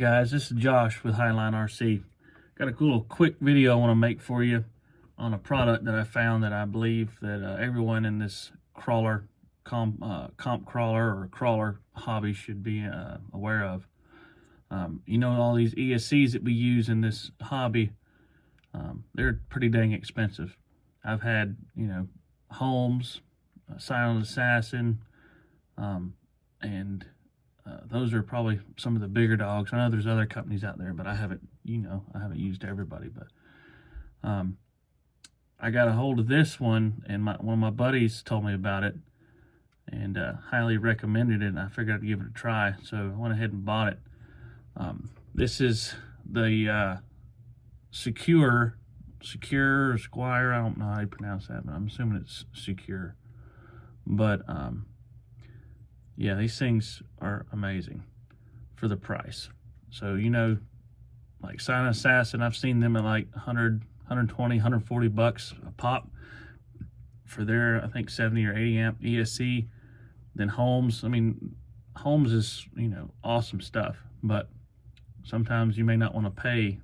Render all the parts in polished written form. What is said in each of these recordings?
guys, this is Josh with Highline RC. Got a little quick video I want to make for you on a product that I found that I believe that everyone in this crawler, comp crawler or crawler hobby should be aware of. You know, all these ESCs that we use in this hobby, they're pretty dang expensive. I've had, you know, Holmes, Silent Assassin, and those are probably some of the bigger dogs. I know there's other companies out there, but I haven't, I haven't used everybody. But I got a hold of this one, and one of my buddies told me about it, and highly recommended it. And I figured I'd give it a try, so I went ahead and bought it. This is the Sequre, or Sequre. I don't know how you pronounce that, but I'm assuming it's Sequre. But yeah, these things are amazing for the price. So, you know, like Silent Assassin, I've seen them at like 100, 120, 140 bucks a pop for their, I think, 70 or 80 amp ESC. Then Holmes, I mean, Holmes is, you know, awesome stuff, but sometimes you may not want to pay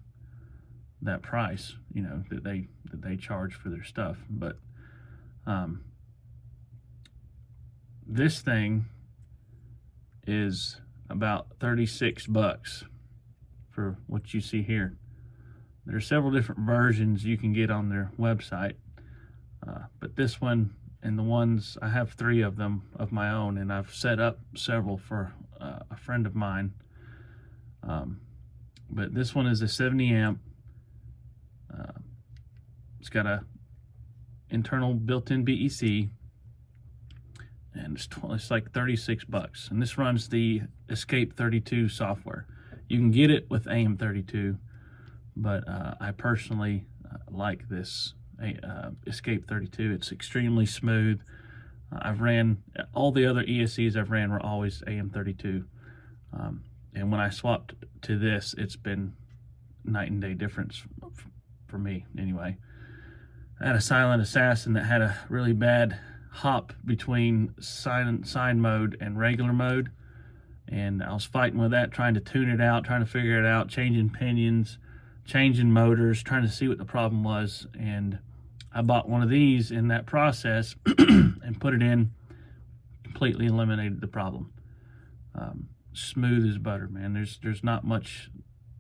that price, you know, that they charge for their stuff. But this thing is about 36 bucks for what you see here. There are several different versions you can get on their website, but this one and the ones, I have 3 of them of my own, and I've set up several for a friend of mine. But this one is a 70 amp. It's got a internal built-in BEC, and it's like 36 bucks. And this runs the ESCAPE32 software. You can get it with AM32, but I personally like this ESCAPE32. It's extremely smooth. I've ran, all the other ESCs I've ran were always AM32. And when I swapped to this, it's been night and day difference for me anyway. I had a Silent Assassin that had a really bad hop between sine mode and regular mode, and I was fighting with that, trying to tune it out, trying to figure it out, changing pinions, changing motors, trying to see what the problem was. And I bought one of these in that process and put it in, completely eliminated the problem. Smooth as butter, man. There's not much,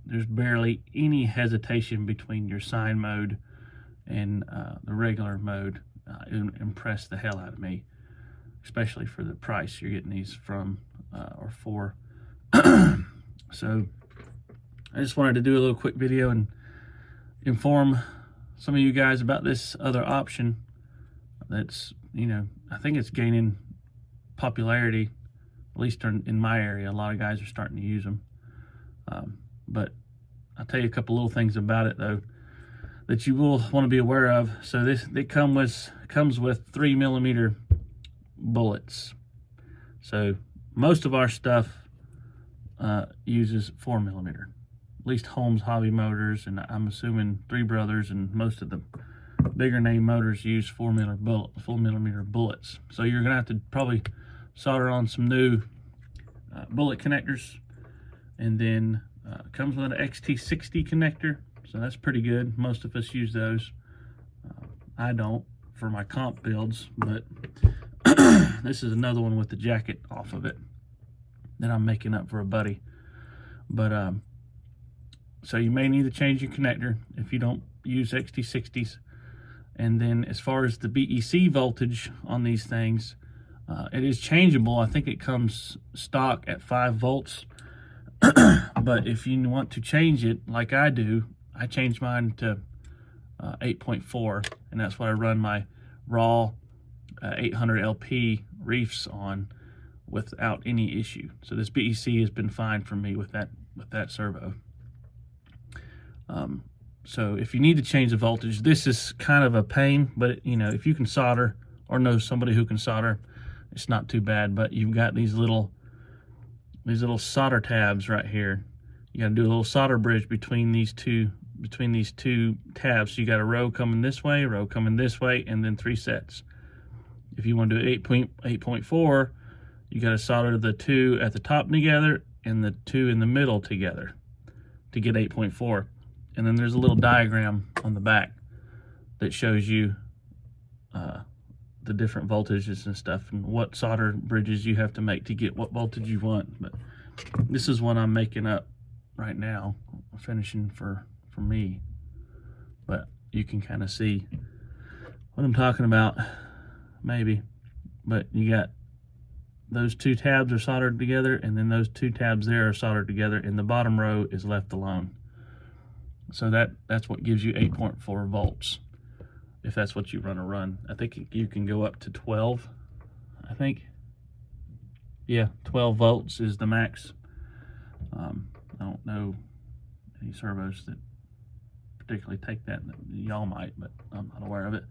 there's barely any hesitation between your sine mode and the regular mode. It impressed the hell out of me, especially for the price you're getting these from or for. So I just wanted to do a little quick video and inform some of you guys about this other option that's, you know, I think it's gaining popularity, at least in my area. A lot of guys are starting to use them. But I'll tell you a couple little things about it though that you will want to be aware of. So it comes with 3mm bullets. So most of our stuff uses 4mm. At least Holmes Hobby Motors, and I'm assuming Three Brothers and most of the bigger name motors use 4mm bullets. So you're gonna have to probably solder on some new bullet connectors, and then comes with an XT60 connector. So that's pretty good. Most of us use those. I don't for my comp builds, but this is another one with the jacket off of it that I'm making up for a buddy. But so you may need to change your connector if you don't use XT60s. And then as far as the BEC voltage on these things, it is changeable. I think it comes stock at 5 volts. But if you want to change it like I do, I changed mine to 8.4, and that's what I run my raw 800 LP reefs on without any issue. So this BEC has been fine for me with that servo. So if you need to change the voltage, this is kind of a pain, but you know, if you can solder or know somebody who can solder, it's not too bad. But you've got these little solder tabs right here. You got to do a little solder bridge between these two tabs. So you got a row coming this way, a row coming this way, and then 3 sets. If you want to do 8.4, you got to solder the 2 at the top together and the 2 in the middle together. to get 8.4. And then there's a little diagram on the back that shows you the different voltages and stuff, and what solder bridges you have to make to get what voltage you want. But this is what I'm making up right now, finishing for me. But you can kind of see what I'm talking about, maybe. But you got those two tabs are soldered together, and then those two tabs there are soldered together, and the bottom row is left alone. So that's what gives you 8.4 volts. If that's what you run. I think you can go up to 12, I think. Yeah, 12 volts is the max. I don't know any servos that particularly take that. Y'all might, but I'm not aware of it.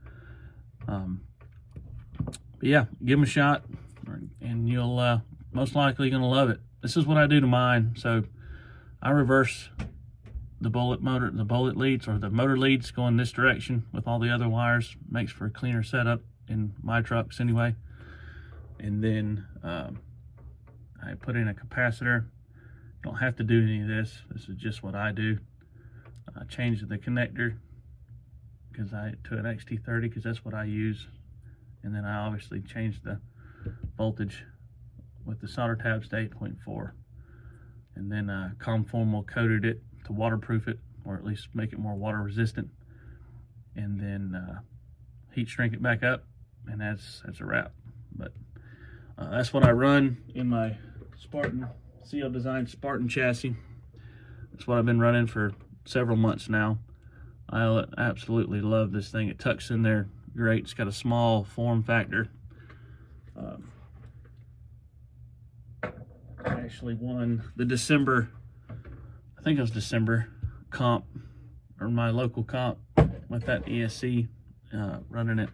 But yeah, give them a shot, and you'll most likely gonna love it. This is what I do to mine. So I reverse the bullet leads, or the motor leads, going this direction with all the other wires. Makes for a cleaner setup in my trucks anyway. And then I put in a capacitor. Don't have to do any of this. This is just what I do. I change the connector to an XT30 because that's what I use. And then I obviously change the voltage with the solder tabs to 8.4. And then conformal coated it to waterproof it, or at least make it more water resistant, and then heat shrink it back up, and that's a wrap. But that's what I run in my Spartan CL Design Spartan chassis. That's what I've been running for several months now. I absolutely love this thing. It tucks in there great. It's got a small form factor. I actually won the December, I think it was December comp, or my local comp with that ESC, running it.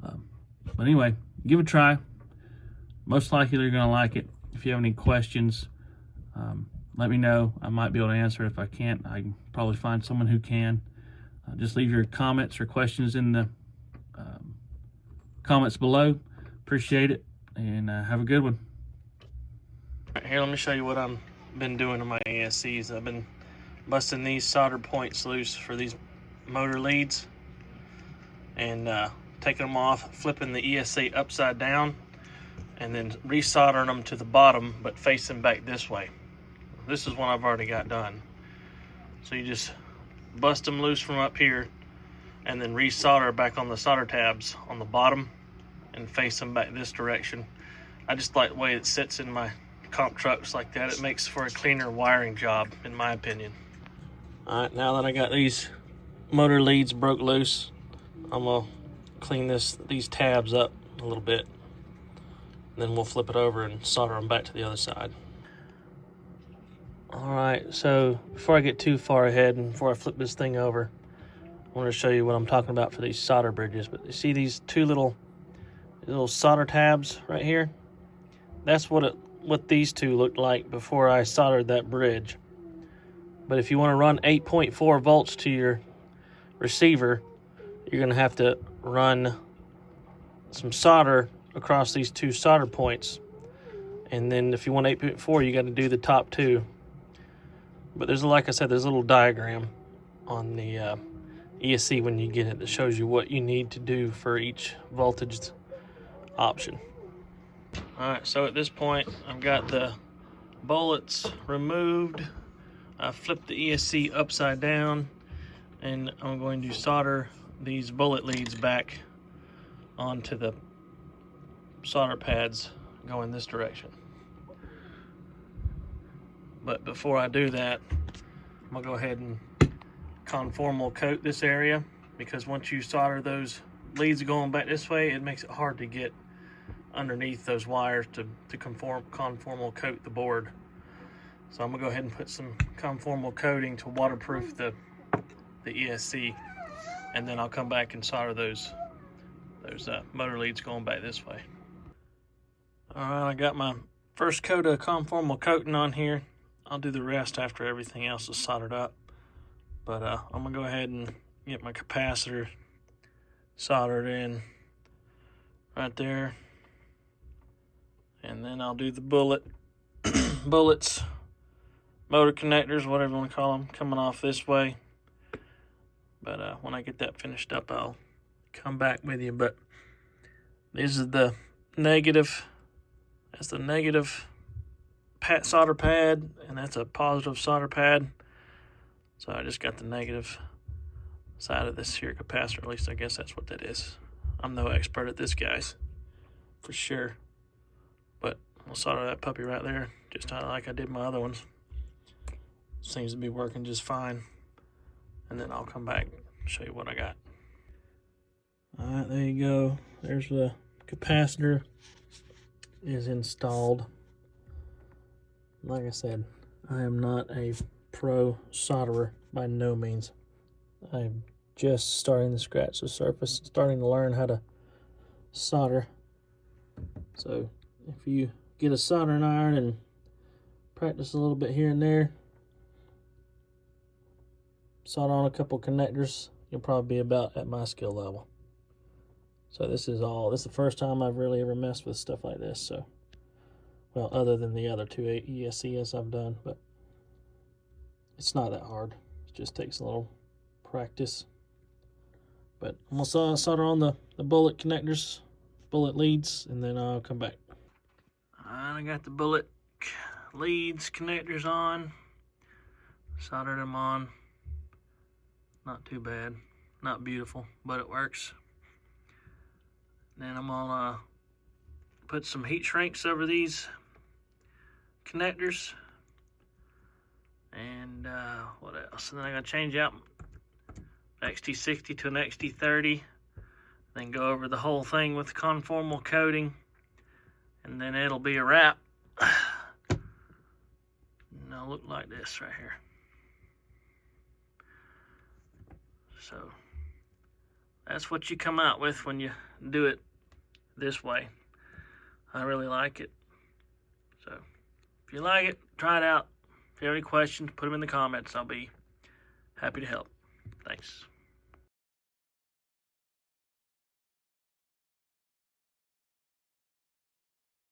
But anyway, give it a try. Most likely you're gonna like it. If you have any questions, let me know. I might be able to answer it. If I can't, I can probably find someone who can. Just leave your comments or questions in the comments below. Appreciate it, and have a good one. All right, here, let me show you what I've been doing to my ESCs. I've been busting these solder points loose for these motor leads, and taking them off, flipping the ESC upside down, and then resoldering them to the bottom, but facing back this way. This is one I've already got done. So you just bust them loose from up here, and then resolder back on the solder tabs on the bottom, and face them back this direction. I just like the way it sits in my comp trucks like that. It makes for a cleaner wiring job, in my opinion. All right, now that I got these motor leads broke loose, I'm gonna clean these tabs up a little bit. Then we'll flip it over and solder them back to the other side. All right, so before I get too far ahead and before I flip this thing over, I want to show you what I'm talking about for these solder bridges. But you see these two little solder tabs right here? That's what these two looked like before I soldered that bridge. But if you want to run 8.4 volts to your receiver, you're going to have to run some solder across these two solder points. And then if you want 8.4, you got to do the top two. But there's, like I said, there's a little diagram on the ESC when you get it that shows you what you need to do for each voltage option. All right, so at this point, I've got the bullets removed. I flipped the ESC upside down, and I'm going to solder these bullet leads back onto the solder pads going this direction. But before I do that, I'm gonna go ahead and conformal coat this area, because once you solder those leads going back this way, it makes it hard to get underneath those wires to conformal coat the board. So I'm gonna go ahead and put some conformal coating to waterproof the ESC, and then I'll come back and solder those motor leads going back this way. All right, I got my first coat of conformal coating on here. I'll do the rest after everything else is soldered up. But I'm gonna go ahead and get my capacitor soldered in right there. And then I'll do the bullets motor connectors, whatever you want to call them, coming off this way. But when I get that finished up, I'll come back with you. But this is the negative. That's the negative solder pad, and that's a positive solder pad. So I just got the negative side of this here capacitor. At least I guess that's what that is. I'm no expert at this, guys, for sure. But I'll solder that puppy right there, just like I did my other ones. Seems to be working just fine. And then I'll come back and show you what I got. Alright, there you go. There's the capacitor is installed. Like I said, I am not a pro solderer by no means. I'm just starting to scratch the surface, starting to learn how to solder. So if you get a soldering iron and practice a little bit here and there, solder on a couple connectors, you'll probably be about at my skill level. So this is the first time I've really ever messed with stuff like this. So, well, other than the other two ESCs I've done, but it's not that hard. It just takes a little practice. But I'm gonna solder on the bullet connectors, bullet leads, and then I'll come back. I got the bullet leads connectors on, soldered them on. Not too bad, not beautiful, but it works. Then I'm gonna put some heat shrinks over these connectors. And what else? And then I'm gonna change out XT60 to an XT30. Then go over the whole thing with conformal coating. And then it'll be a wrap. And it'll look like this right here. So that's what you come out with when you do it this way. I really like it. So if you like it, try it out. If you have any questions, put them in the comments. I'll be happy to help. Thanks.